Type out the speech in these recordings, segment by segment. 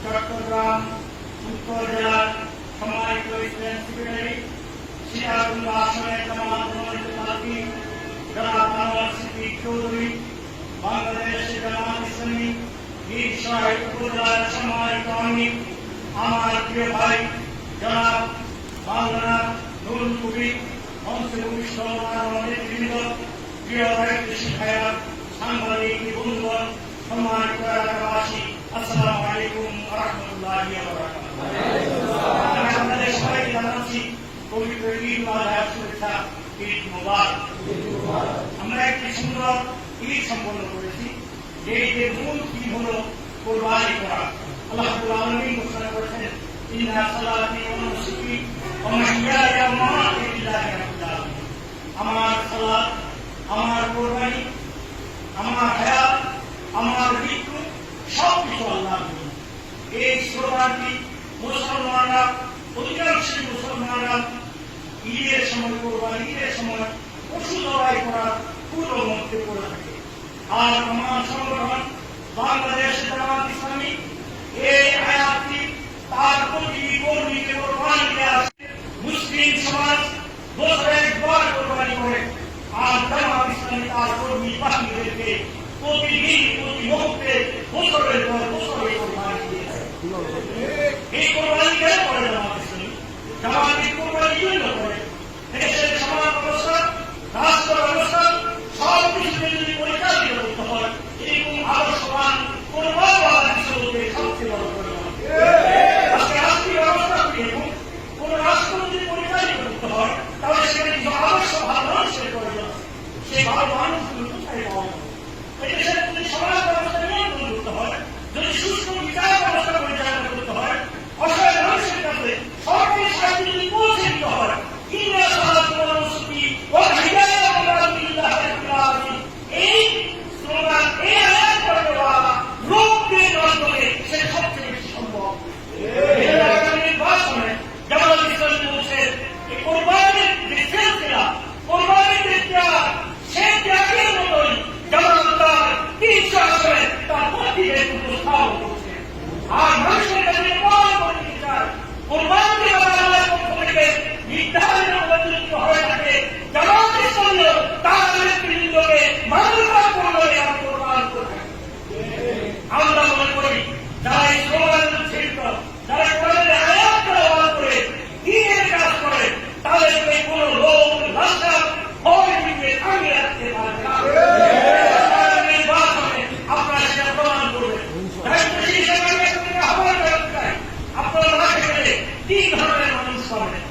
চট্টগ্রাম উত্তর জেলার সম্মানিত প্রেসিডেন্ট সেক্রেটারি সিরাজগঞ্জ আসনের জামাত মনোনীত প্রার্থী জনাব আনোয়ার সিদ্দিক চৌধুরী, বাংলাদেশ জামাত ইসলামী বীর সাহেব উপজেলার সম্মানিত আমির আমার প্রিয় ভাই জনাব মাওলানা নুরুল কবির, মঞ্চে উপবিষ্ট নেতৃবৃন্দ, প্রিয় দায়িত্ব শিক্ষায়া, সাংবাদিক বন্ধুগণ, সম্মানিত এলাকাবাসী, আসসালামু আলাইকুম ওয়া রাহমাতুল্লাহি ওয়া বারাকাতুহু। আপনাদের সবাইকে জানাচ্ছি পবিত্র ঈদ উল-আযহার শুভেচ্ছা, ঈদ মুবারক। আমরা একটি সুন্দর ঈদ সম্পন্ন করেছি। যে ঈদের মূল কি হলো কোরবানি করা। আল্লাহ রাব্বুল আলামিন ঘোষণা করেছেন, ইন্না সালাতি ওয়া নুসুকি ওয়া মাহইয়ায়া ওয়া মামাতি লিল্লাহি রাব্বিল আলামিন। আমার সালাত, আমার কোরবানি, আমার হায়াত, আমার মৃত্যু সবকিছু আল্লাহর জন্য। এই স্লোগানটি মুসলমানরা, অধিকাংশ মুসলমানরা ঈদের সময়, কোরবানি ঈদের সময় পশু জবাই করার পুরো মধ্যে পড়ে থাকে। আর আমার সংগঠন বাংলাদেশ জামাত ইসলামী এই আয়াতটি তার প্রতিটি কর্মীকে কোরবানি দেওয়া। মুসলিম সমাজ বছরে একবার কোরবানি করে, আর জামাত ইসলামী তার কর্মী বাহিনীদেরকে প্রতিদিন, প্রতি মুহূর্তে, বছরের পর বছরে কোরবানি দিয়ে থাকে। এই কোরবানি কেন করে জামাত ইসলামী? জামাত এই কোরবানি জন্য করে দেশের সমাজ ব্যবস্থা, রাষ্ট্র ব্যবস্থা সবকিছু যদি পরিচালিত করতে হয়, এরকম আদর্শবান কোরবান হিসেবে সবচেয়ে বড় করে আজকে রাষ্ট্রীয় ব্যবস্থা এবং কোন রাষ্ট্র যদি পরিচালিত করতে হয়, তাহলে সেখানে কিছু আদর্শ ভালো মানুষের প্রয়োজন। সেই ভালো মানুষগুলো কোথায় পাওয়া যাবে? এদেশের যদি সমাজ ব্যবস্থা নিয়ন্ত্রণ করতে হয়, যদি সুষ্ঠু বিচার ব্যবস্থা পরিচালনা করতে হয়, অসহায় মানুষের কাছে সরকারি সাহায্য যদি পৌঁছে দিতে হয়, এই স্লোগান, এই আয়াত করে দেওয়া লোকদের মাধ্যমে সে সবচেয়ে বেশি সম্ভব। নির্বাচনে জামাত ইসলামী বলছে কোরবানির যে সিলসিলা, কোরবানির যে ত্যাগ, সে ত্যাগের মতোই জামাত তার ৩০০ আসনে তার প্রার্থীদের উপস্থাপন করছে। আর মানুষের কাছে প্রমাণ করে দিতে চায় কোরবানি আল্লাহর পক্ষ থেকে নির্ধারিত পদ্ধতি হয়ে থাকে। জামাত ইসলামী তার নেতৃবৃন্দকে মানবতা করলে কোরবান করে। আমরা মনে করি যারা এই স্লোগান ছিল, যারা কোরআনের আয়াত ব্যবহার করে দ্বীনের কাজ করে, তাদেরকে কোন লোক রাস্তা ভয় দিতে থামিয়ে রাখতে পারবে না। নির্বাচনে আপনারা সেটা প্রমাণ করবেন। দায়িত্বশীল হিসেবে আমি আপনাদেরকে আহ্বান করতে চাই, আপনারা মাঠে গেলে ৩ ধরনের মানুষ পাবেন।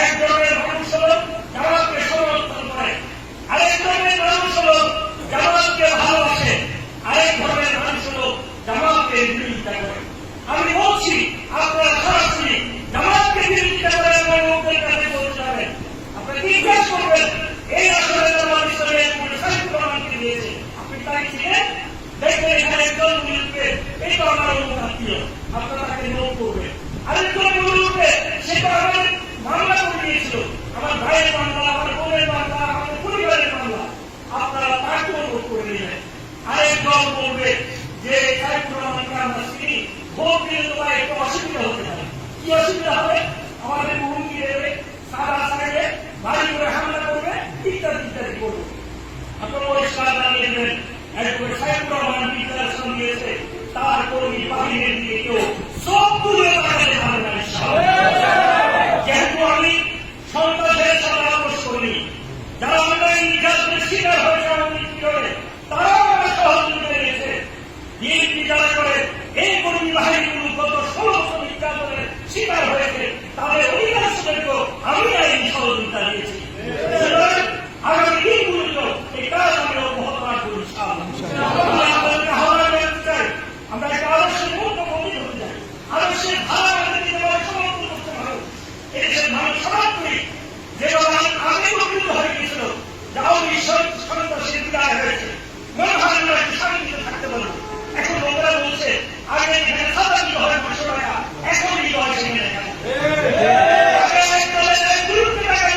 এক ধরনের মানুষ হল জামাতকে সমর্থন করে, আরেক ধরনের মানুষ হল জামাতকে ভালোবাসে, আরেক ধরনের মানুষ হল জামাতকে বিরোধিতা করে। আমি বলছি আপনারা সরাসরি জামাতকে বিরোধিতা করে আমার লোকদের কাছে বলতে যাবেন, আপনারা জিজ্ঞাসা করবেন এই আসলে জামাত ইসলামের সাহিত্য প্রমাণকে দিয়েছে, আপনি তাই ছিলেন, দেখবেন এখানে একজন মিলকে এই তো আমার অনুমতি, আপনারা তাকে নোট করবেন। আরেকজন বলবে সেটা আমাদের মামলা করে দিয়েছিল, আমার ভাইয়ের মামলা, আমার বোনের মামলা, আমাদের পরিবারের মামলা, আপনারা তাকেও ভোট করে নেবেন। আরেক দল বলবে যে সাইফুর রহমানকে আমরা চিনি, ভোট দিলে তোমার একটু অসুবিধা হতে পারে। কি অসুবিধা হবে? আমাদের হুমকি দেবে, সাদা সাইডে বাড়ি করে হামলা করবে, ইত্যাদি ইত্যাদি করবে। আপনারা পরিষ্কার জানিয়ে দেবেন একবার সাইফুর রহমান ডিক্লারেশন দিয়েছে, তার কর্মী বাহিনীর দিকে কেউ সব তুলে তাকাতে পারবে না। যেহেতু আমি সন্ত্রাসের সাথে আপোষ করিনি, যারা অনলাইন নির্যাতনের শিকার হয়েছে আমাদের কিভাবে, তারাও আমার সহযোগিতা দিয়েছে। বিএনপি যারা করে এই কর্মী বাহিনীগুলো গত 16 বছর নির্যাতনের শিকার হয়েছে, তাদের অধিকাংশদেরকেও আমি আইনি সহযোগিতা দিয়েছি। আগামী দিনগুলিতেও এই কাজ আমি অব্যাহত রাখবো ইনশাআল্লাহ। আপনাদেরকে আহ্বান জানাতে চাই, আমরা একটা আদর্শের মধ্যে গঠিত হতে চাই, আদর্শের ধারা আমাদের দিতে পারে, সমর্থন করতে পারো। এদেশের মানুষ সরাসরি যেভাবে আগে গঠিত হয়ে গিয়েছিল, যাও সন্ত্রাসের বিদায় হয়েছে, মনে হয় আমরা একটু শান্তিতে থাকতে পারবো। এখন লোকেরা বলছে আগে এখানে খাতা দিতে হয় 500 টাকা, এখন দিতে হয় সেখানে টাকা। আগে 1 টাকা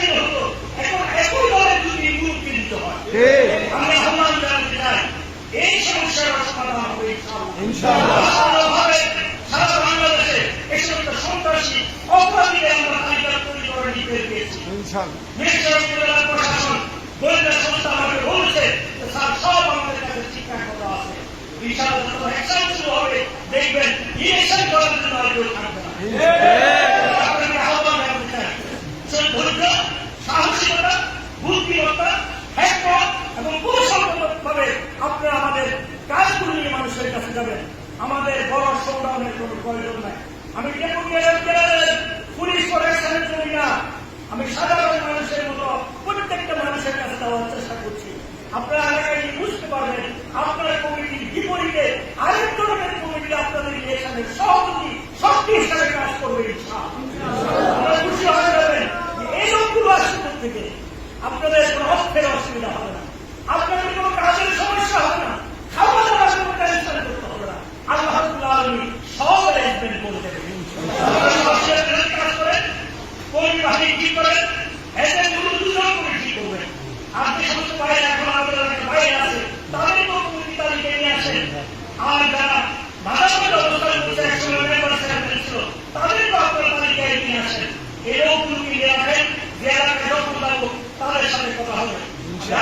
দিতে হতো, ডাউনের কোনো প্রয়োজন নাই। আমি ডেপুটি জেনারেল পুলিশ প্রোটেকশনের জন্য না, আমি সাধারণ মানুষের মতো প্রত্যেকটা মানুষের কাছে দেওয়ার চেষ্টা করছি। আপনারা এলাকায় বুঝতে পারবেন আপনার কমিটির বিপরীতে আরেক ধরনের কমিটি আপনাদের ইলেকশনের সহযোগী শক্তি হিসাবে কাজ করবে। আপনারা খুশি হয়ে যাবেন যে এই লোকগুলো আসবে থেকে আপনাদের কোনো অর্থের অসুবিধা হবে না, আপনাদের কোনো কাজের সমস্যা হবে না, খাওয়া দাওয়ার কোনো টেনশন করতে হবে না। আল্লাহ রাব্বুল আলামিন সব অ্যারেঞ্জমেন্ট করে দেবেন। কাজ করেন, কোন বাহিনী কি করেন, এদের দুজন কমিটি করবেন। আপনি সমস্ত বাইরে এখন আমাদের বাইরে আছে, তাদের কমিটি তালিকা নিয়ে আসেন। আর যারা ভাষাগত অবস্থান করছে, একসময় মেম্বার সেক্রেটারি ছিল, তাদেরকে আপনার তালিকায় নিয়ে আসেন। এই লোকগুলোকে নিয়ে রাখেন, যে এলাকায় যখন লাগবো তাদের সাথে কথা হবে।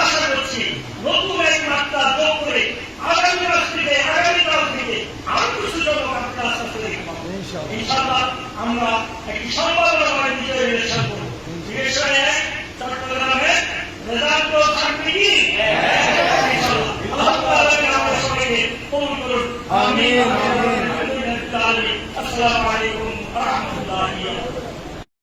আশা করছি নতুন এক মাত্রা যোগ করে আগামী মাস থেকে আগামীকাল থেকে আরো কিছু জনক আপনার আস্তে আস্তে দেখতে পাবো। ইনশাআল্লাহ আমরা একটি